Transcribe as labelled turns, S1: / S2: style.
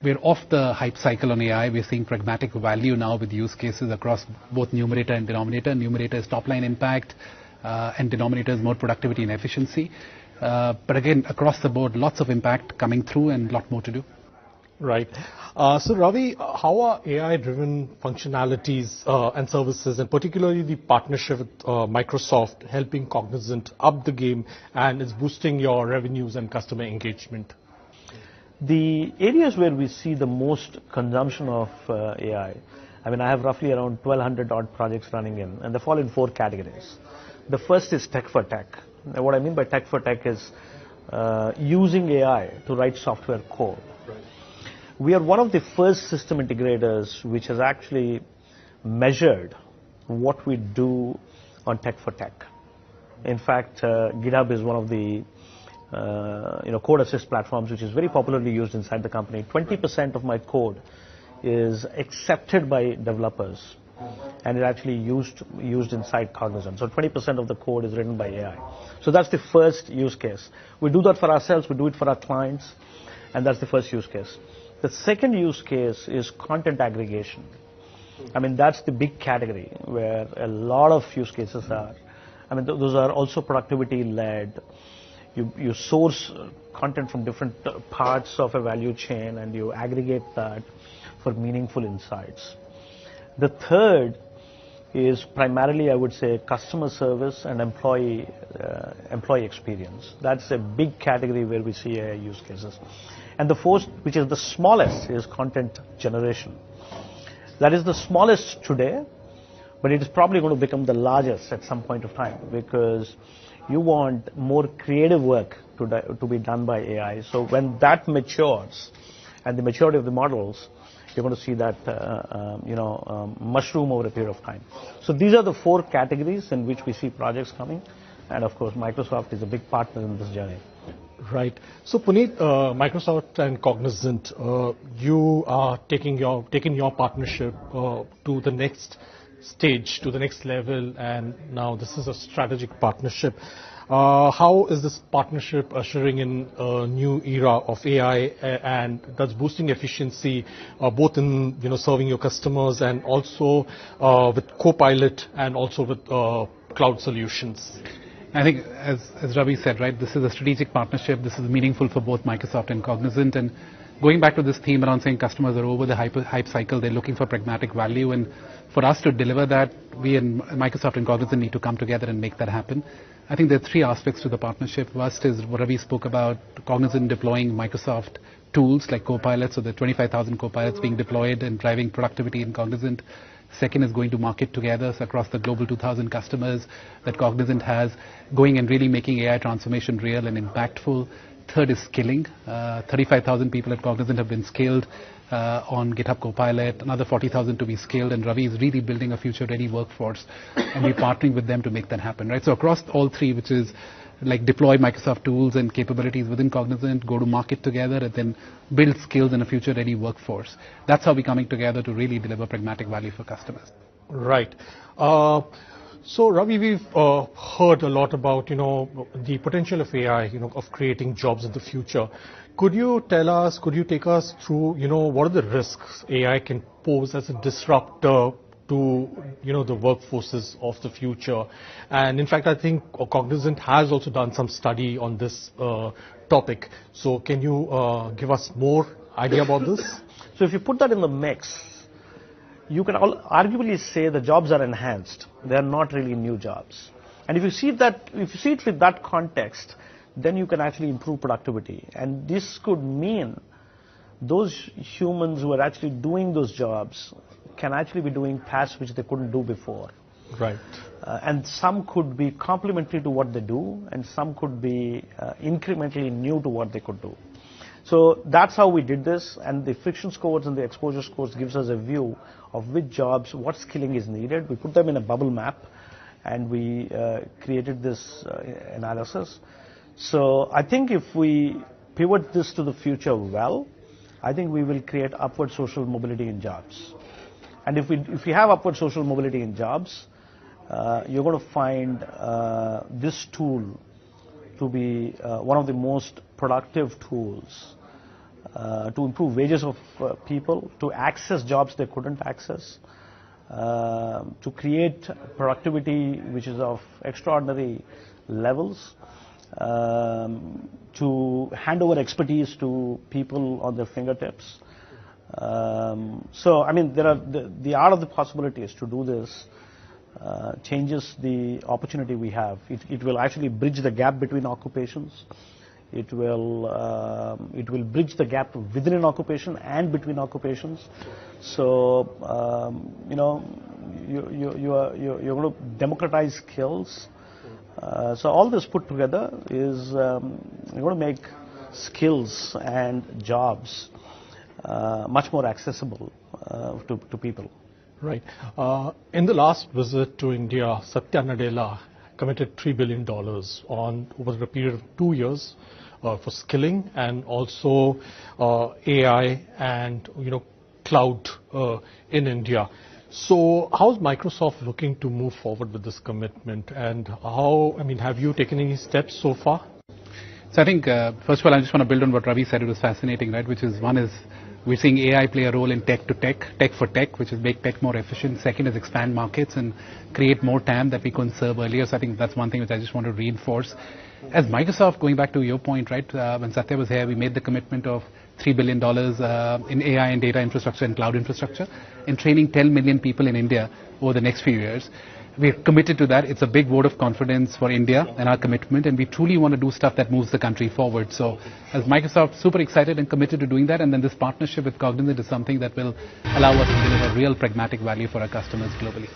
S1: We're off the hype cycle on AI. We're seeing pragmatic value now with use cases across both numerator and denominator. Numerator is top-line impact, and denominator is more productivity and efficiency. But again, across the board, lots of impact coming through and a lot more to do.
S2: Right. So Ravi, how are AI-driven functionalities and services, and particularly the partnership with Microsoft, helping Cognizant up the game and is boosting your revenues and customer engagement?
S3: The areas where we see the most consumption of AI, I mean, I have roughly around 1,200 odd projects running in, and they fall in 4 categories. The first is tech for tech. Now, what I mean by tech for tech is using AI to write software code. Right. We are one of the first system integrators which has actually measured what we do on tech for tech. In fact, GitHub is one of the code assist platforms which is very popularly used inside the company. 20% of my code is accepted by developers and it actually used inside Cognizant. So 20% of the code is written by AI. So that's the first use case. We do that for ourselves, we do it for our clients, and that's the first use case. The second use case is content aggregation. I mean, that's the big category where a lot of use cases are. I mean, those are also productivity led. You source content from different parts of a value chain and you aggregate that for meaningful insights. The third is primarily, I would say, customer service and employee experience. That's a big category where we see AI use cases. And the fourth, which is the smallest, is content generation. That is the smallest today, but it is probably going to become the largest at some point of time because you want more creative work to be done by AI. So when that matures, and the maturity of the models, you're going to see that mushroom over a period of time. So these are the 4 categories in which we see projects coming, and of course Microsoft is a big partner in this journey.
S2: Right. So Puneet, Microsoft and Cognizant, you are taking your partnership to the next stage, to the next level, and now this is a strategic partnership. How is this partnership ushering in a new era of AI and that's boosting efficiency both in serving your customers and also with Copilot and also with cloud solutions?
S1: I think, as Ravi said, right, this is a strategic partnership. This is meaningful for both Microsoft and Cognizant. And going back to this theme around saying customers are over the hype cycle, they're looking for pragmatic value. And for us to deliver that, we and Microsoft and Cognizant need to come together and make that happen. I think there are 3 aspects to the partnership. First is what Ravi spoke about, Cognizant deploying Microsoft tools like Copilot, so there are 25,000 Copilots being deployed and driving productivity in Cognizant. Second is going to market together, so across the global 2,000 customers that Cognizant has, going and really making AI transformation real and impactful. Third is skilling. 35,000 people at Cognizant have been skilled on GitHub Copilot, another 40,000 to be skilled, and Ravi is really building a future-ready workforce, and we're partnering with them to make that happen, right? So across all 3, which is like deploy Microsoft tools and capabilities within Cognizant, go to market together, and then build skills in a future-ready workforce. That's how we're coming together to really deliver pragmatic value for customers.
S2: Right. So Ravi, we've heard a lot about the potential of AI, of creating jobs in the future. Could you take us through what are the risks AI can pose as a disruptor to the workforces of the future? And in fact, I think Cognizant has also done some study on this topic. So can you give us more idea about this?
S3: So if you put that in the mix, you can arguably say the jobs are enhanced. They are not really new jobs. And if you see it with that context, then you can actually improve productivity. And this could mean those humans who are actually doing those jobs can actually be doing tasks which they couldn't do before.
S2: Right.
S3: And some could be complementary to what they do, and some could be incrementally new to what they could do. So that's how we did this, and the friction scores and the exposure scores gives us a view of which jobs, what skilling is needed. We put them in a bubble map, and we created this analysis. So I think if we pivot this to the future well, I think we will create upward social mobility in jobs. And if we have upward social mobility in jobs, you're going to find this tool to be one of the most productive tools to improve wages of people, to access jobs they couldn't access, to create productivity which is of extraordinary levels, to hand over expertise to people on their fingertips. So, I mean, there are the art of the possibilities to do this changes the opportunity we have. It will actually bridge the gap between occupations. It will bridge the gap within an occupation and between occupations. So you know, you're going to democratize skills. So all this put together is you're going to make skills and jobs much more accessible to people.
S2: Right. In the last visit to India, Satya Nadella committed $3 billion over a period of 2 years for skilling and also AI and cloud in India. So how is Microsoft looking to move forward with this commitment, and have you taken any steps so far?
S1: So I think first of all I just want to build on what Ravi said. It was fascinating, right? Which is, one is we're seeing AI play a role in tech to tech, tech for tech, which is make tech more efficient. Second is expand markets and create more TAM that we couldn't serve earlier. So I think that's one thing which I just want to reinforce. As Microsoft, going back to your point, right, when Satya was here, we made the commitment of $3 billion in AI and data infrastructure and cloud infrastructure, and training 10 million people in India over the next few years. We're committed to that. It's a big vote of confidence for India and our commitment, and we truly want to do stuff that moves the country forward. So as Microsoft, super excited and committed to doing that, and then this partnership with Cognizant is something that will allow us to deliver real pragmatic value for our customers globally.